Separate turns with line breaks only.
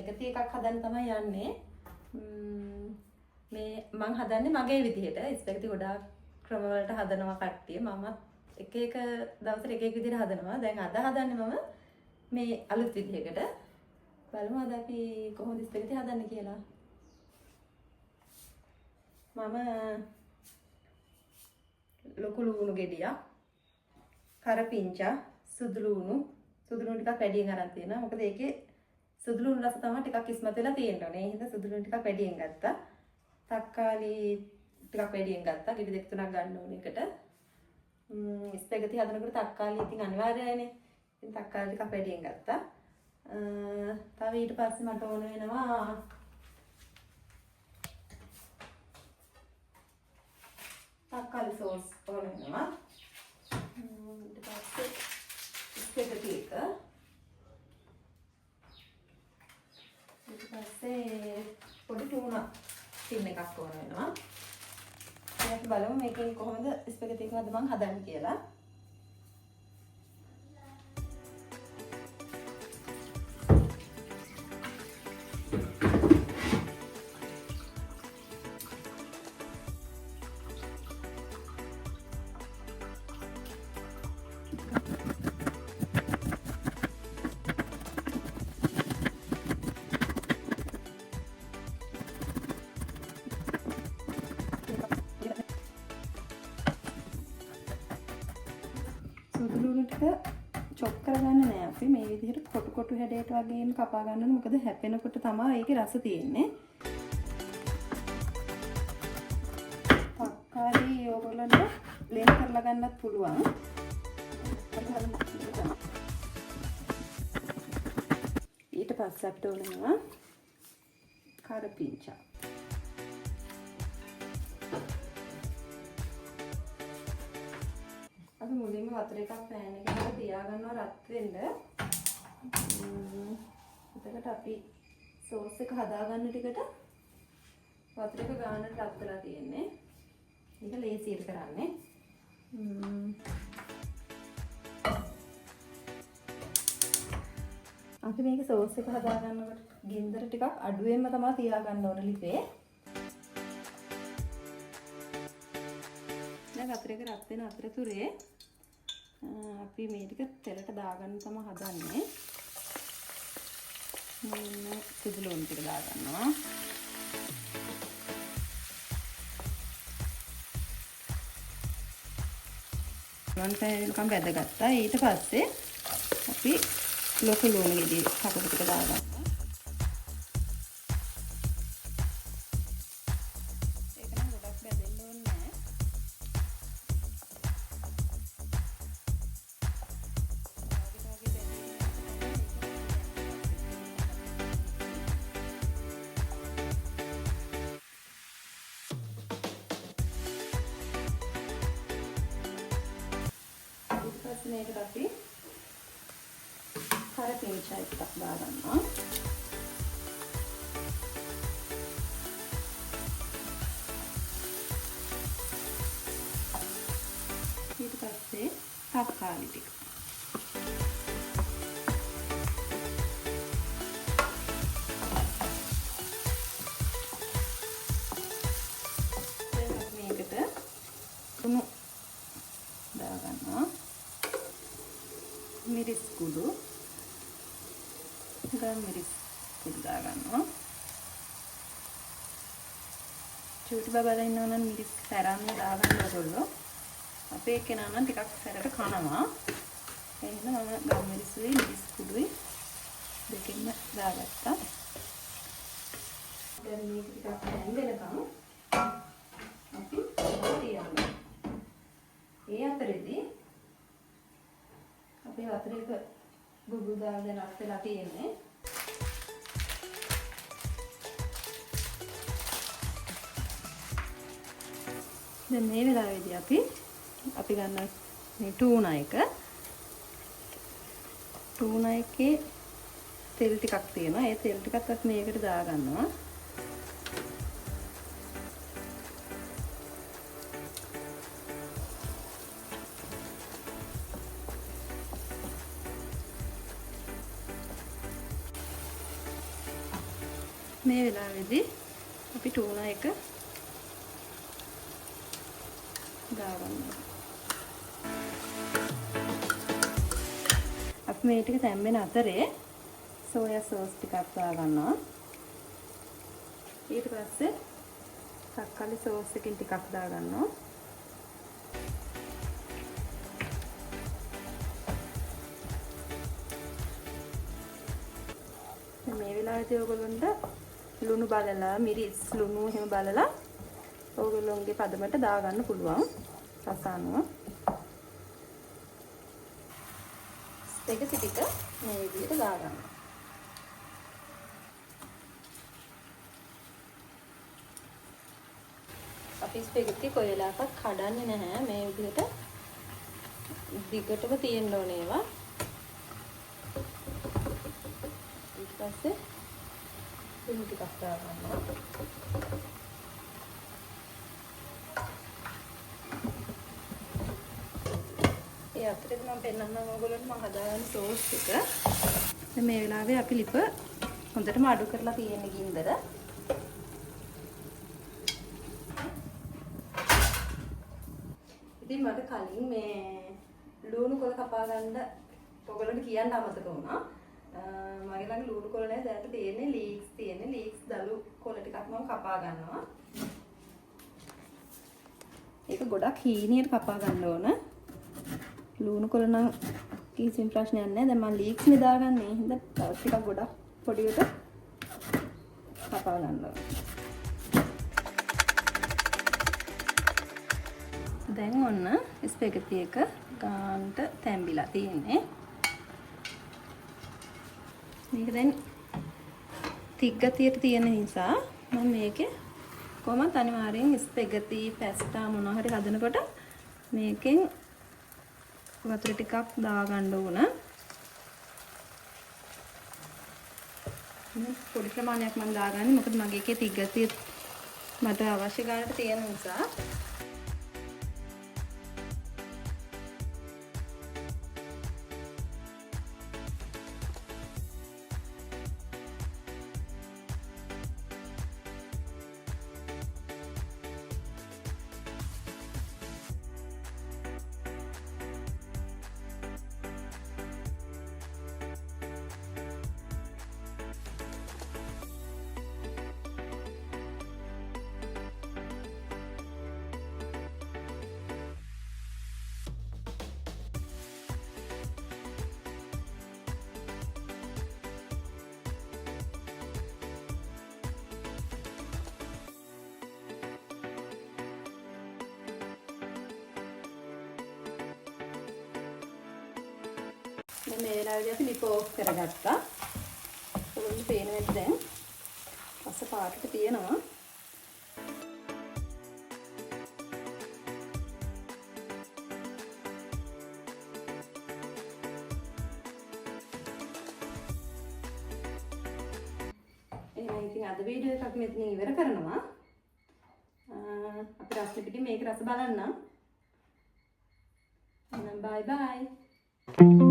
Spaghetti එකක් හදන්න තමයි යන්නේ. මේ මම හදන්නේ මගේ විදිහට. ස්පැගටි ගොඩාක් ක්‍රම වලට හදනවා කට්ටිය. මමත් එක එක දවසට එක එක විදිහට හදනවා. දැන් අද හදන්නේ මම මේ අලුත් විදිහකට. බලමු අද අපි කොහොමද ස්පැගටි හදන්නේ කියලා. මම ලොකු ලුණු ගෙඩියක්, කරපිංචා, සුදු ලුණු ටිකක් වැඩියෙන් අරන් තියෙනවා. මොකද ඒකේ සුදු ලුණු රස තමයි ටිකක් ඉස්මතු වෙලා තියෙන්නේ. ඒ හින්දා සුදු ලුණු ටිකක් වැඩියෙන් ගත්තා. තක්කාලි ටිකක් වැඩියෙන් ගත්තා. ගෙඩි දෙක තුනක් ගන්න ඕන එකට. ස්පැගටි හදනකොට තක්කාලි ඉතින් අනිවාර්යයිනේ. ඉතින් තක්කාලි ටිකක් වැඩියෙන් ගත්තා. තව ඊට පස්සේ මට ඕන වෙනවා තක්කාලි සෝස් ඕන වෙනවා. ඊට පස්සේ ස්පැගටි එක. ඊට පස්සේ පොඩි ටූනා ටින් එකක් ඕන වෙනවා. ඊට බලමු මේකෙන් කොහොමද ස්පැගටි එක මම හදන්නේ කියලා. සුදු ලුණු ටික චොප් කරගන්න නෑ අපි මේ විදිහට කොටු හැඩයට වගේම කපා ගන්න ඕනේ. මොකද හැපෙනකොට තමයි ඒකේ රස තියෙන්නේ. තක්කාලි ඕගොල්ලන්ට බ්ලෙන්ඩ් කරලා ගන්නත් පුළුවන්. ඊට පස්සේ අපිට ඕන වෙනවා කරපිංචා. අපි මුලින්ම වතුර එකක් පෑන් එකකට තියාගන්නවා රත් වෙන්න. එතකොට අපි සෝස් එක හදාගන්න ටිකට වතුර එක ගානට රත් වෙලා තියෙන්නේ. ඒක ලේසියට කරන්නේ. අපි මේක සෝස් එක හදාගන්නකොට ගින්දර ටිකක් අඩුවෙන්ම තමයි තියාගන්න ඕන ලිපේ. දැන් වතුර එක රත් වෙන අතරතුරේ අපි මේ ටික තෙලට දාගන්න තමයි හදන්නේ. සුදු ලුණු ටික දාගන්නවා. වන්පෑනකම් බැදගත්තා. ඊට පස්සේ අපි ලොකු ලුණු ගෙඩි කපපු ටික දාගන්නවා. ඒක නම් ගොඩක් බැදෙන්න ඕනේ නැහැ. මේකට අපි කරපිංචා එකක් දාගන්නවා. ඊට පස්සේ තක්කාලි ටික. දැන් මේකට උණු දාගන්නවා. මිරිස් කුඩු මිරිස් කුඩු දාගන්නවා. චූටි බබලා ඉන්නවා නම් මිරිස් සැරන්න දාගන්න ඕගොල්ලෝ. අපේ කෙනා නම් ටිකක් සැරට කනවා. ඒ හින්දා මම ගම් මිරිස්ුයි මිරිස් කුඩුයි දෙකෙන්ම දාගත්තා. දැන් මේක ටිකක් හැංගෙනකම් අපි තියනවා. ඒ අතරේදී අපේ වතුර එක බුබුලු දාගෙන රත් වෙලා තියෙන්නේ. දැන් මේ වෙලාවේදී අපි ගන්න මේ ටූනා එක. ටූනා එකේ තෙල් ටිකක් තියෙනවා. ඒ තෙල් ටිකත් අපි මේකට දාගන්නවා. මේ වෙලාවේදී අපි ටූනා එක දාගන්නවා. අපි මේ ටික තැම්බෙන අතරේ සෝයා සෝස් ටිකක් දාගන්නවා. ඊට පස්සේ තක්කාලි සෝස් එකකින් ටිකක් දාගන්නවා. මේ වෙලාවේදී ඔයගොල්ලන්ට ලුණු බලලා මිරිස් ලුණු එහෙම බලලා ඔයගොල්ලොන්ගේ පදමට දාගන්න පුළුවන් රස අනුව. ස්පැගටි ටික මේ විදිහට දාගන්න. අපි ස්පැගටි කොයි වෙලාවකත් කඩන්නේ නැහැ. මේ විදිහට දිගටම තියෙන්න ඕනේ ඒවා. ඊට පස්සේ ලුණු ටිකක් දාගන්නවා. ඒ අතරේ මම පෙන්නන්නම් ඔයගොල්ලන්ට මම හදාගන්න සෝස් එක. දැන් මේ වෙලාවේ අපි ලිප හොඳටම අඩු කරලා තියෙන ගින්දර. ඉතින් මට කලින් මේ ලුණු කොළ කපා ගන්න ඔයගොල්ලන්ට කියන්න අමතක වුණා. මගේ ළඟ ලුණු කොළ නැහැ. දැනට තියෙන්නේ ලීක්ස් දළු කොළ ටිකක් මම කපා ගන්නවා. ඒක ගොඩක් හීනියට කපා ගන්න ඕන. ලුණු කොළ නම් කිසිම ප්‍රශ්නයක් නැහැ. දැන් මම ලීක්ස් නෙදාගන්නේ. හින්දා තව ටිකක් ගොඩක් පොඩියට කපා ගන්නවා. දැන් ඔන්න ස්පැගටි එක ගානට තැම්බිලා තියෙන්නේ. මේක දැන් තිග්ගතියට තියෙන නිසා මම මේකේ කොහොමද අනිවාර්යෙන් ස්පැගටි පැස්ටා මොනවා හරි හදනකොට මේකෙන් වතුර ටිකක් දාගන්න ඕන. පොඩි ප්‍රමාණයක් මම දාගන්නේ මොකද මගේ එකේ තිග්ගතිය මට අවශ්‍ය ගානට තියෙන නිසා. මේ වෙලාවේදී අපි ලිප ඕෆ් කරගත්තා. ඔයගොල්ලෝ පේනවා දැන් රස පාටට තියෙනවා. එහෙනම් ඉතින් අද වීඩියෝ එක අපි මෙතනින් ඉවර කරනවා. අපි රස පිටින් මේක රස බලන්න. එහෙනම් bye bye.